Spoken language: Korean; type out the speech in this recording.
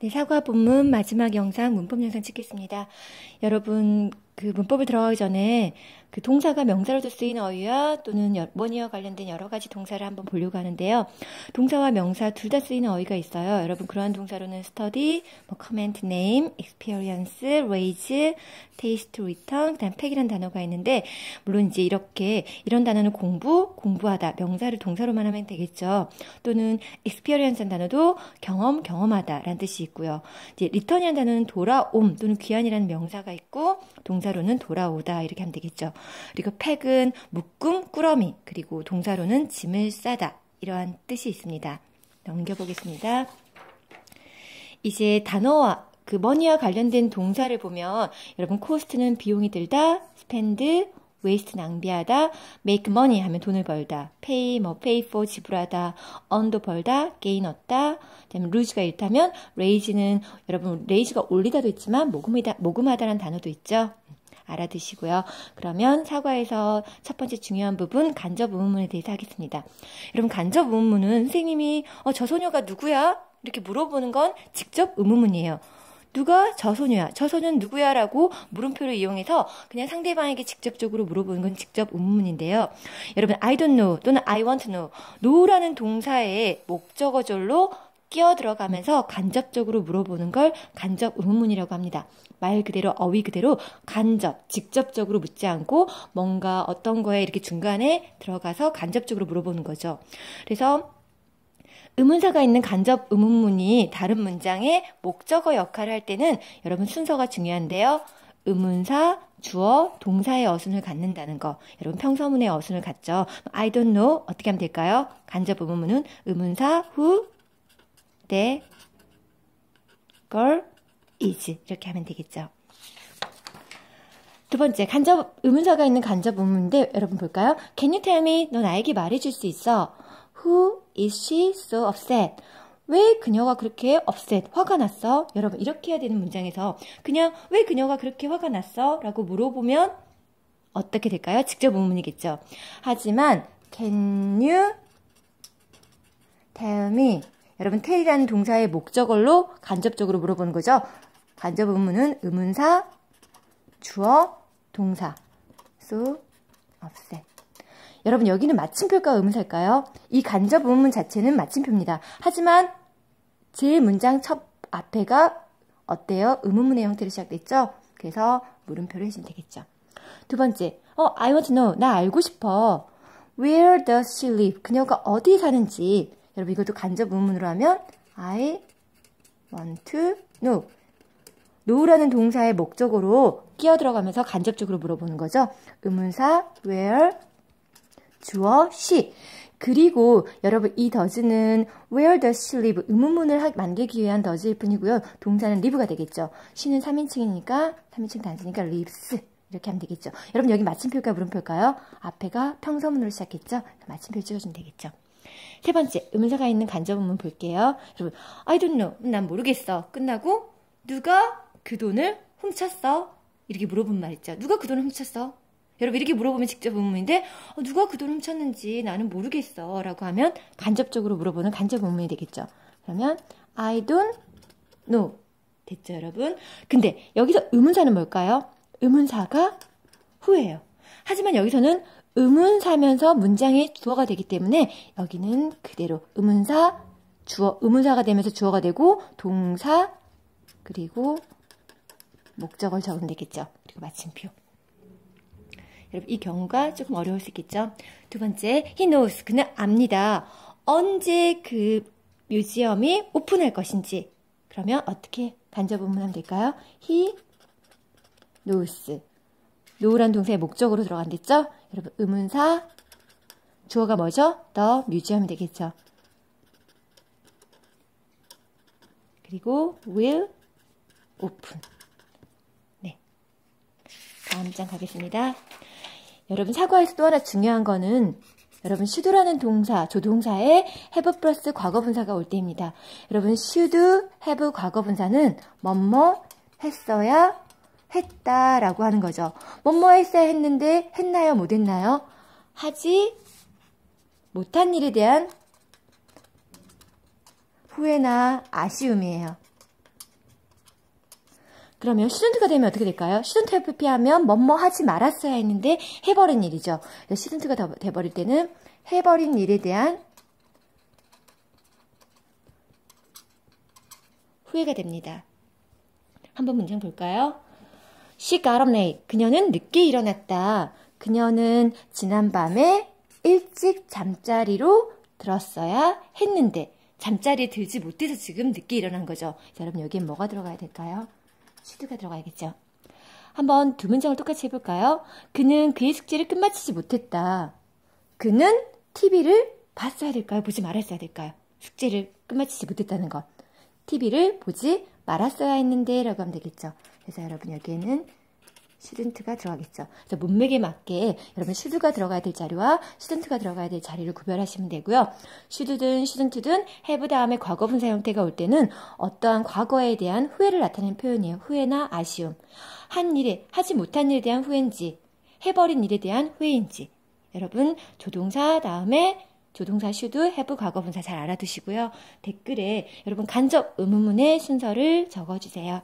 네, 사과 본문 마지막 영상, 문법 영상 찍겠습니다. 여러분, 그 문법을 들어가기 전에 그 동사가 명사로도 쓰이는 어휘와 또는 원어와 관련된 여러 가지 동사를 한번 보려고 하는데요. 동사와 명사 둘 다 쓰이는 어휘가 있어요. 여러분, 그러한 동사로는 study, comment, name, experience, raise, taste, return, 그다음 pack이라는 단어가 있는데, 물론 이제 이런 단어는 공부하다, 명사를 동사로만 하면 되겠죠. 또는 experience라는 단어도 경험하다라는 뜻이 있고요. 이제 return이라는 단어는 돌아옴 또는 귀환이라는 명사가 있고, 동사로는 돌아오다 이렇게 하면 되겠죠. 그리고 팩은 묶음, 꾸러미, 그리고 동사로는 짐을 싸다 이러한 뜻이 있습니다. 넘겨보겠습니다. 이제 단어와 그 머니와 관련된 동사를 보면 여러분 코스트는 비용이 들다, spend, waste 낭비하다, make money 하면 돈을 벌다, pay for 지불하다, earn도 벌다, gain 얻다, 그다음에 lose가 있다면 raise는 여러분 raise가 올리다도 있지만 모금하다라는 단어도 있죠. 알아두시고요. 그러면 사과에서 첫 번째 중요한 부분 간접 의문문에 대해서 하겠습니다. 여러분 간접 의문문은 선생님이 저 소녀가 누구야? 이렇게 물어보는 건 직접 의문문이에요. 누가 저 소녀야? 저 소녀는 누구야? 라고 물음표를 이용해서 그냥 상대방에게 직접적으로 물어보는 건 직접 의문문인데요. 여러분 I don't know 또는 I want to know know라는 동사의 목적어절로 끼어 들어가면서 간접적으로 물어보는 걸 간접 의문문이라고 합니다. 말 그대로 어휘 그대로 간접, 직접적으로 묻지 않고 뭔가 어떤 거에 이렇게 중간에 들어가서 간접적으로 물어보는 거죠. 그래서 의문사가 있는 간접 의문문이 다른 문장의 목적어 역할을 할 때는 여러분 순서가 중요한데요. 의문사, 주어, 동사의 어순을 갖는다는 거. 여러분 평서문의 어순을 갖죠. I don't know 어떻게 하면 될까요? 간접 의문문은 의문사, who, the girl is 이렇게 하면 되겠죠. 두 번째 간접 의문사가 있는 간접 의문인데 여러분 볼까요? Can you tell me? 너 나에게 말해줄 수 있어? Who is she so upset? 왜 그녀가 그렇게 upset, 화가 났어? 여러분 이렇게 해야 되는 문장에서 그냥 왜 그녀가 그렇게 화가 났어? 라고 물어보면 어떻게 될까요? 직접 의문이겠죠. 하지만 Can you tell me? 여러분 tell이라는 동사의 목적어로 간접적으로 물어보는 거죠. 간접 의문은 의문사, 주어, 동사. So upset. 여러분 여기는 마침표일까 의문사일까요? 이 간접 의문문 자체는 마침표입니다. 하지만 제 문장 첫 앞에가 어때요? 의문문의 형태로 시작됐죠? 그래서 물음표를 해주면 되겠죠. 두 번째, I want to know. 나 알고 싶어. Where does she live? 그녀가 어디 사는지. 여러분 이것도 간접 의문문으로 하면 I want to know. know라는 동사의 목적으로 끼어 들어가면서 간접적으로 물어보는 거죠. 의문사 where, 주어 she. 그리고 여러분 이 does는 where does she live 의문문을 만들기 위한 does일 뿐이고요. 동사는 live가 되겠죠. she는 3인칭이니까 3인칭 단수니까 lives 이렇게 하면 되겠죠. 여러분 여기 마침표일까요? 물음표일까요? 앞에가 평서문으로 시작했죠. 마침표 찍어주면 되겠죠. 세 번째 의문사가 있는 간접 의문 볼게요. 여러분 I don't know. 난 모르겠어. 끝나고 누가 그 돈을 훔쳤어? 이렇게 물어본 말 있죠. 누가 그 돈을 훔쳤어? 여러분 이렇게 물어보면 직접 의문인데 누가 그 돈을 훔쳤는지 나는 모르겠어 라고 하면 간접적으로 물어보는 간접 의문이 되겠죠. 그러면 I don't know 됐죠 여러분? 근데 여기서 의문사는 뭘까요? 의문사가 who예요. 하지만 여기서는 의문사면서 문장의 주어가 되기 때문에 여기는 그대로 의문사, 주어, 의문사가 되면서 주어가 되고 동사 그리고 목적을 적으면 되겠죠. 그리고 마침표. 여러분 이 경우가 조금 어려울 수 있겠죠. 두 번째, he knows. 그는 압니다. 언제 그 뮤지엄이 오픈할 것인지. 그러면 어떻게 간접 의문하면 될까요? he knows. know란 동사의 목적으로 들어간댔죠. 여러분 의문사, 주어가 뭐죠? the museum이 되겠죠. 그리고 will open. 네. 다음 장 가겠습니다. 여러분 사과에서 또 하나 중요한 거는 여러분 should라는 동사, 조동사에 have 플러스 과거분사가 올 때입니다. 여러분 should, have 과거분사는 뭐뭐 했어야 했다라고 하는 거죠. 뭐뭐 했어야 했는데 했나요? 못했나요? 하지 못한 일에 대한 후회나 아쉬움이에요. 그러면 shouldn't가 되면 어떻게 될까요? shouldn't have 하면 뭐뭐 하지 말았어야 했는데 해버린 일이죠. shouldn't가 돼버릴 때는 해버린 일에 대한 후회가 됩니다. 한번 문장 볼까요? She got up late. 그녀는 늦게 일어났다. 그녀는 지난밤에 일찍 잠자리로 들었어야 했는데 잠자리에 들지 못해서 지금 늦게 일어난 거죠. 자, 여러분 여기에 뭐가 들어가야 될까요? should가 들어가야겠죠. 한번 두 문장을 똑같이 해볼까요? 그는 그의 숙제를 끝마치지 못했다. 그는 TV를 봤어야 될까요? 보지 말았어야 될까요? 숙제를 끝마치지 못했다는 것. TV를 보지 말았어야 했는데 라고 하면 되겠죠. 그래서 여러분 여기에는 shouldn't가 들어가겠죠. 그래서 문맥에 맞게 여러분 should가 들어가야 될 자리와 shouldn't가 들어가야 될 자리를 구별하시면 되고요. should든 shouldn't든 have 다음에 과거분사 형태가 올 때는 어떠한 과거에 대한 후회를 나타내는 표현이에요. 후회나 아쉬움. 한 일에, 하지 못한 일에 대한 후회인지 해버린 일에 대한 후회인지 여러분 조동사 다음에 조동사 should, have 과거분사 잘 알아두시고요. 댓글에 여러분 간접 의문문의 순서를 적어주세요.